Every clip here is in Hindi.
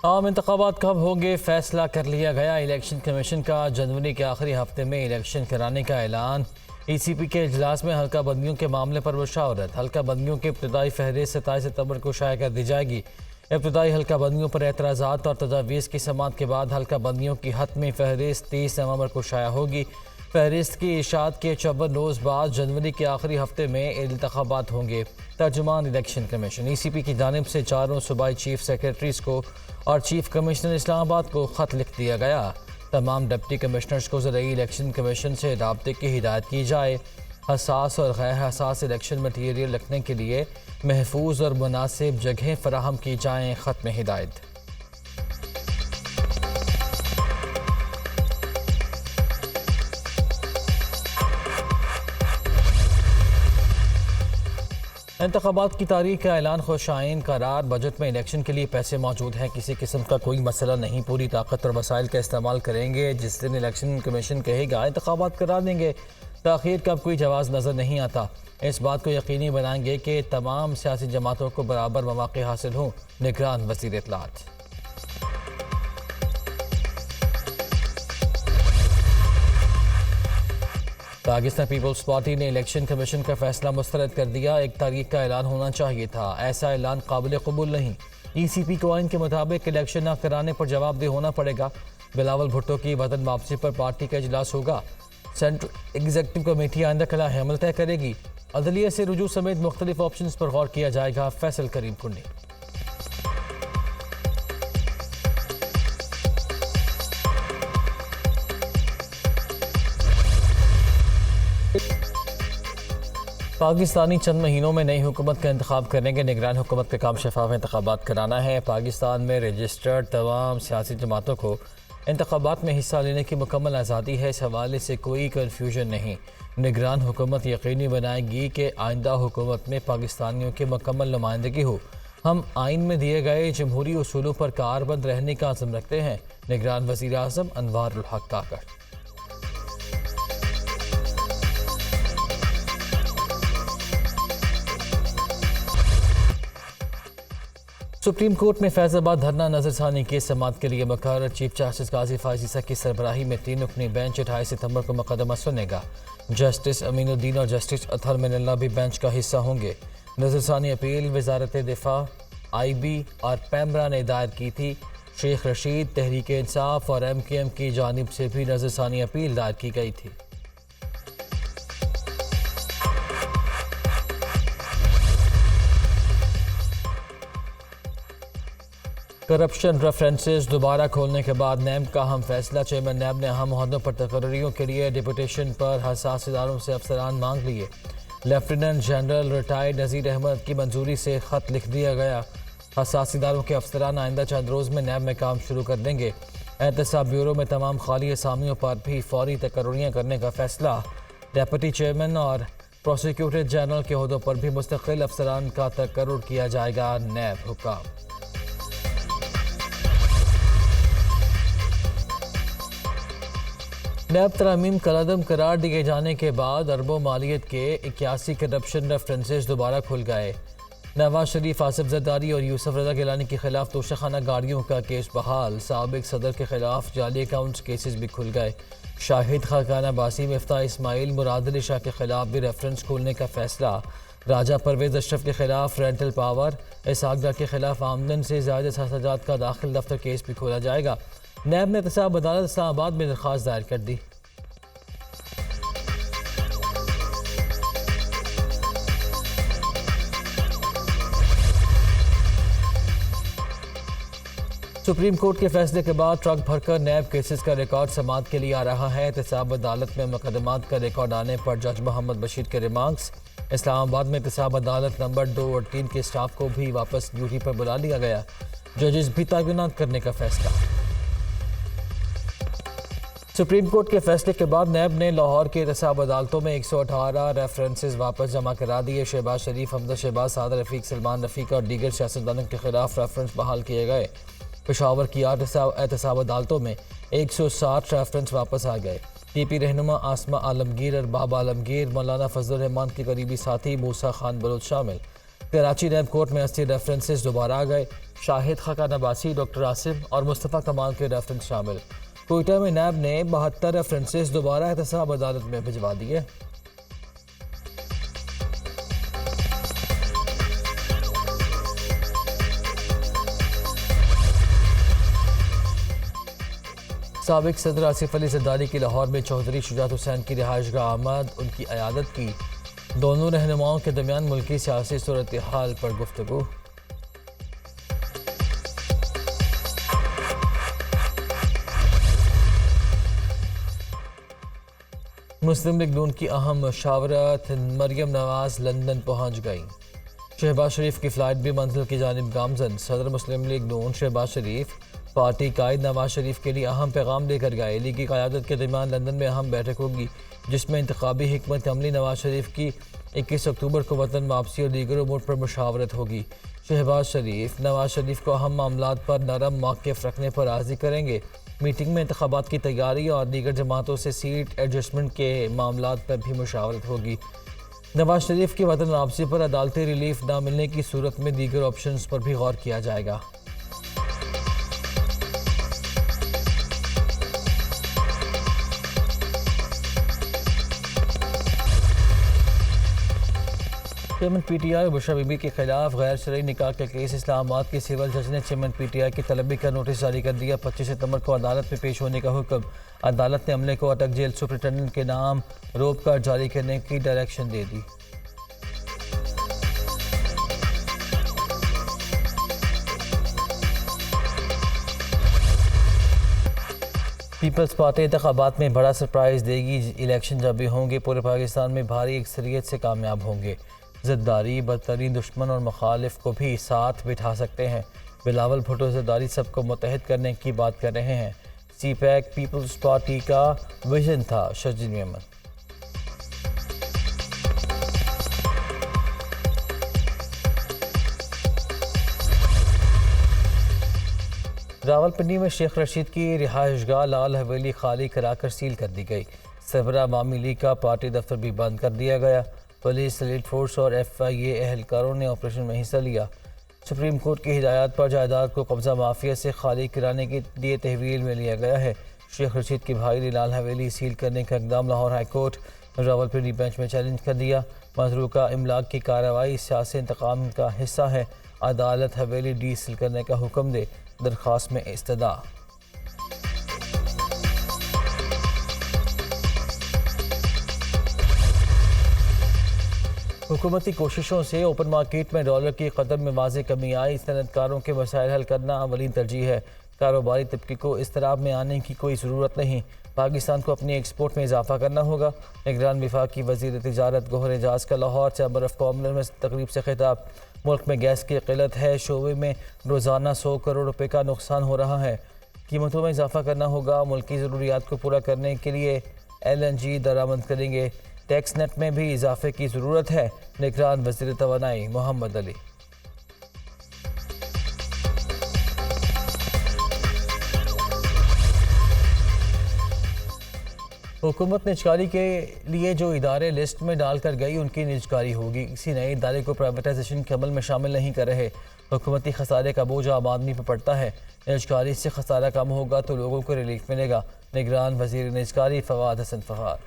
आम इंतखाबात कब होंगे फैसला कर लिया गया। इलेक्शन कमीशन का जनवरी के आखिरी हफ्ते में इलेक्शन कराने का ऐलान। ECP के इजलास में हल्का बंदियों के मामले पर मुशावरत। हल्का बंदियों की इब्तदाई फहरिस्त 27 सितंबर को शाया कर दी जाएगी। इब्तदाई हल्का बंदियों पर एतराज़ात और तजावीज़ की समाअत के बाद हल्का बंदियों की हतमी फहरिस्त 30 नवंबर को शाया होगी। फहरिस्त की इशाअत के 54 रोज़ बाद जनवरी के आखिरी हफ्ते में इंतखाबात होंगे। तर्जुमान इलेक्शन कमीशन ECP की जानिब से चारों सूबाई चीफ सेक्रेटरीज को और चीफ कमिश्नर इस्लामाबाद को ख़त लिख दिया गया। तमाम डिप्टी कमिश्नर्स को ज़रूरी इलेक्शन कमीशन से राब्ते की हिदायत की जाए। हसास और गैर हसास इलेक्शन मटीरियल रखने के लिए महफूज और मुनासिब जगहें फराहम की जाएँ। ख़त में हिदायत। इंतखाबात की तारीख का ऐलान खुशाइन करार। बजट में इलेक्शन के लिए पैसे मौजूद हैं, किसी किस्म का कोई मसला नहीं। पूरी ताकत और वसाइल का इस्तेमाल करेंगे। जिस दिन इलेक्शन कमीशन कहेगा इंतखाबात करा देंगे। ताख़ीर का अब कोई जवाज़ नज़र नहीं आता। इस बात को यकीनी बनाएंगे कि तमाम सियासी जमातों को बराबर मौक़े हासिल हों। निगरान वज़ीर इत्तलात। पाकिस्तान पीपल्स पार्टी ने इलेक्शन कमीशन का फैसला मुस्तरद कर दिया। एक तारीख का ऐलान होना चाहिए था। ऐसा ऐलान काबिल कबूल नहीं। ECP कवानीन के मुताबिक इलेक्शन न कराने पर जवाबदेह होना पड़ेगा। बिलावल भुट्टो की वतन वापसी पर पार्टी का इजलास होगा। सेंट्रल एग्जीक्यूटिव कमेटी आइंदा कला अमल तय करेगी। अदलिया से रुजू समेत मुख्तलिफ ऑप्शन पर गौर किया जाएगा। फैसल करीम कुन्नी। पाकिस्तानी चंद महीनों में नई हुकूमत का इंतखाब करने के निगरान हुकूमत का काम शफाफ इंतखाबात कराना है। पाकिस्तान में रजिस्टर्ड तमाम सियासी जमातों को इंतखाबात में हिस्सा लेने की मुकम्मल आज़ादी है। इस हवाले से कोई कन्फ्यूजन नहीं। निगरान हुकूमत यकीनी बनाएगी कि आइंदा हुकूमत में पाकिस्तानियों की मुकम्मल नुमाइंदगी हो। हम आइन में दिए गए जमहूरी उसूलों पर कारबंद रहने का आज़म रखते हैं। निगरान वज़ीर आज़म अनवारुल हक काकड़। सुप्रीम कोर्ट में फैज़ाबाद धरना नज़रसानी केस समाअत के लिए मुकर्रर चीफ जस्टिस काजी फायज़ ईसा की सरबराही में 3 रुकनी बेंच 28 सितंबर को मुकदमा सुनेगा। जस्टिस अमीनुद्दीन और जस्टिस अतहर मिनल्ला भी बेंच का हिस्सा होंगे। नज़रसानी अपील वजारत दिफा, IB और पैमरा ने दायर की थी। शेख रशीद, तहरीक इंसाफ और MKM की जानिब से भी नज़रसानी अपील दायर की गई थी। करप्शन रेफरेंसेस दोबारा खोलने के बाद नैब का अहम फैसला। चेयरमैन नैब ने अहम ओहदों पर तकर्रियों के लिए डिप्यूटेशन पर हसास इदारों से अफसरान मांग लिए। लेफ्टिनेंट जनरल रिटायर्ड नज़ीर अहमद की मंजूरी से ख़त लिख दिया गया। हसास इदारों के अफसरान आइंदा चंद रोज़ में नैब में काम शुरू कर देंगे। एहतसाब ब्यूरो में तमाम खाली असामियों पर भी फौरी तकर्रियाँ करने का फैसला। डेप्यूटी चेयरमैन और प्रोसिक्यूटर जनरल के ओहदों पर भी मुस्तकिल अफसरान का तकर्रुर किया जाएगा। नैब हुक्म। नैब तरमीम कलअदम करार दिए जाने के बाद अरबों मालियत के 81 करप्शन रेफरेंसेस दोबारा खुल गए। नवाज शरीफ, आसिफ जरदारी और यूसुफ रजा गिलानी के खिलाफ तोशाखाना गाड़ियों का केस बहाल। साबिक सदर के खिलाफ जाली अकाउंट्स केसेस भी खुल गए। शाहिद खाकान अब्बासी, मिफ्ताह इस्माइल, मुराद अली शाह के खिलाफ भी रेफरेंस खोलने का फैसला। राजा परवेज अशरफ के खिलाफ रेंटल पावर, इसहाक के खिलाफ आमदन से ज़्यादा सजात का दाखिल दफ्तर केस भी खोला जाएगा। नैब ने एहतसाब अदालत इस्लामाबाद में दरख्वास्त दायर कर दी। सुप्रीम कोर्ट के फैसले के बाद ट्रक भरकर नैब केसेस का रिकॉर्ड समाअत के लिए आ रहा है। एहतसाब अदालत में मुकदमात का रिकॉर्ड आने पर जज मोहम्मद बशीर के रिमार्क्स। इस्लामाबाद में एहतसाब अदालत नंबर 2 और 3 के स्टाफ को भी वापस ड्यूटी पर बुला लिया गया। जजेस भी तैनात करने का फैसला। सुप्रीम कोर्ट के फैसले के बाद नैब ने लाहौर की एहतसाब अदालतों में 118 रेफरेंसेस वापस जमा करा दिए। शहबाज शरीफ, हमजा शहबाज, सादर रफीक, सलमान रफीक और दीगर सियासतदानों के खिलाफ रेफरेंस बहाल किए गए। पेशावर की एहतसाब अदालतों में 160 रेफरेंस वापस आ गए। TP रहनुमा आसमा आलमगीर और बाबा आलमगीर, मौलाना फजल रहमान के करीबी साथी मूसा खान बलोच शामिल। कराची नैब कोर्ट में 80 रेफरेंसेस दोबारा आ गए। शाहिद खाका नबासी, डॉक्टर आसिम और मुस्तफ़ा कमाल के रेफरेंस शामिल। कोयटा में नैब ने 72 रेफरेंसेस दोबारा एहतसाब अदालत में भिजवा दिए। साबिक सदर आसिफ अली जरदारी की लाहौर में चौधरी शुजात हुसैन की रिहाइशगाह आमद, उनकी अयादत की। दोनों रहनुमाओं के दरमियान मुल्की सियासी सूरत हाल पर गुफ्तगू। मुस्लिम लीग नून की अहम मशावरत, मरियम नवाज लंदन पहुंच गई। शहबाज शरीफ की फ़्लाइट भी मंजिल की जानिब गामजन। सदर मुस्लिम लीग नून शहबाज शरीफ पार्टी कायद नवाज शरीफ के लिए अहम पैगाम लेकर गए। लीगी क़यादत के दरमियान लंदन में अहम बैठक होगी, जिसमें इंतखाबी हिकमत अमली नवाज शरीफ की 21 अक्टूबर को वतन वापसी और दीगर उमूर पर मुशावरत होगी। शहबाज शरीफ नवाज शरीफ को अहम मामलात पर नरम मौक़िफ़ रखने पर राज़ी करेंगे। मीटिंग में इंतखाबात की तैयारी और दीगर जमातों से सीट एडजस्टमेंट के मामलात पर भी मुशावरत होगी। नवाज शरीफ की वतन वापसी पर अदालती रिलीफ न मिलने की सूरत में दीगर ऑप्शंस पर भी गौर किया जाएगा। चेयरमैन पीटीआई बुशरा बीबी के खिलाफ गैर शरई निकाह के केस इस्लामाबाद के सिविल जज ने चेयरमैन पीटीआई की तलबी का नोटिस जारी कर दिया। 25 सितंबर को अदालत में पेश होने का हुक्म। अदालत ने अमले को अटक जेल सुपरिटेंडेंट के नाम रोप कार्ड जारी करने की डायरेक्शन दे दी। पीपल्स पार्टी इंतखाबात में बड़ा सरप्राइज देगी। इलेक्शन जब भी होंगे पूरे पाकिस्तान में भारी अक्सरियत से कामयाब होंगे। ज़रदारी बदतरीन दुश्मन और मुखालिफ को भी साथ बिठा सकते हैं। बिलावल भुट्टो ज़रदारी सबको मुत्तहिद करने की बात कर रहे हैं। सीपैक पीपल्स पार्टी का विजन था। शजीद मेमन। रावलपिंडी में शेख रशीद की रिहाइशगाह लाल हवेली खाली कराकर सील कर दी गई। सरबराह अवामी लीग का पार्टी दफ्तर भी बंद कर दिया गया। पुलिस, एलीट फोर्स और FIA एहलकारों ने ऑपरेशन में हिस्सा लिया। सुप्रीम कोर्ट की हिदायत पर जायदाद को कब्जा माफिया से खाली कराने के लिए तहवील में लिया गया है। शेख रशीद की भाई ने लाल हवेली सील करने का इकदाम Lahore high court Rawalpindi bench में चैलेंज कर दिया। मजरूका इमलाक की कार्रवाई सियासी इंतकाम का हिस्सा है। अदालत हवेली डी सील करने का हुक्म दे। दरख्वास्त में इस्तदा। हुकूमती कोशिशों से ओपन मार्केट में डॉलर की कदर में वाज़ेह कमी आई। सनतकारों के मसाइल हल करना अवलीन तरजीह है। कारोबारी तबके को इस्तराब में आने की कोई ज़रूरत नहीं। पाकिस्तान को अपनी एक्सपोर्ट में इजाफा करना होगा। निगरान वफाकी वज़ीर तिजारत गौहर एजाज का लाहौर चैम्बर ऑफ कॉमर्स में तकरीब से खिताब। मुल्क में गैस की किल्लत है। शोबे में रोज़ाना 100 करोड़ रुपये का नुकसान हो रहा है। कीमतों में इजाफा करना होगा। मुल्क की ज़रूरियात को पूरा करने के लिए LNG दरामद करेंगे। टैक्स नेट में भी इजाफे की ज़रूरत है। निगरान वज़ीर तवानाई मोहम्मद अली। हुकूमत निजकारी के लिए जो इदारे लिस्ट में डालकर गई उनकी निजकारी होगी। किसी नए इदारे को प्राइवेटाइजेशन के अमल में शामिल नहीं कर रहे। हुकूमती खसारे का बोझ आम आदमी पर पड़ता है। निजकारी से खसारा कम होगा तो लोगों को रिलीफ मिलेगा। निगरान वज़ीर निजकारी फवाद हसन फहार।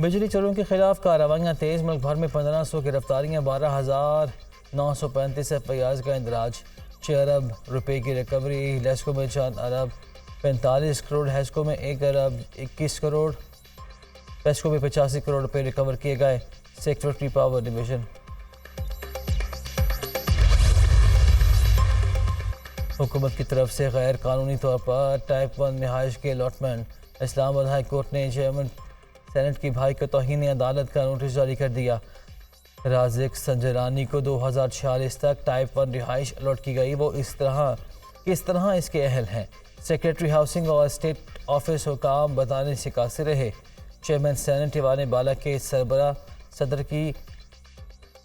बिजली चोरों के खिलाफ कार्रवाइयाँ तेज़। मुल्क भर में 1500 गिरफ्तारियाँ, 12,935 FIRs का इंदराज। 6 अरब रुपए की रिकवरी। लेस्को में 4 अरब 45 करोड़, हेस्को में 1 अरब 21 करोड़, पेस्को में 85 करोड़ रुपए रिकवर किए गए। Secretary power division. हुकूमत की तरफ से गैर कानूनी तौर पर टाइप 1 रिहाइश के अलॉटमेंट। इस्लामाबाद हाई कोर्ट ने चेयरमैन सेनेट की भाई को तौहीन अदालत का नोटिस जारी कर दिया। राजिक संजरानी को 2046 तक टाइप 1 रिहाइश अलॉट की गई। वो किस तरह इसके अहल हैं। सेक्रेटरी हाउसिंग और स्टेट ऑफिस हुकाम बताने से कासिर रहे। चेयरमैन सेनेट ईवान बाला के सरबरा सदर की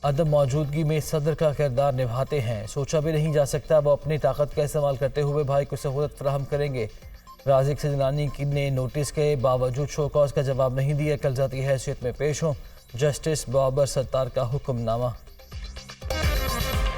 अदम मौजूदगी में सदर का किरदार निभाते हैं। सोचा भी नहीं जा सकता वो अपनी ताकत का इस्तेमाल करते हुए भाई को सहूलत फराहम करेंगे। राजिक सिद्दीकी ने नोटिस के बावजूद शो कॉज का जवाब नहीं दिया। कल ज़ाती हैसियत में पेश हो। जस्टिस बाबर सत्तार का हुक्मनामा।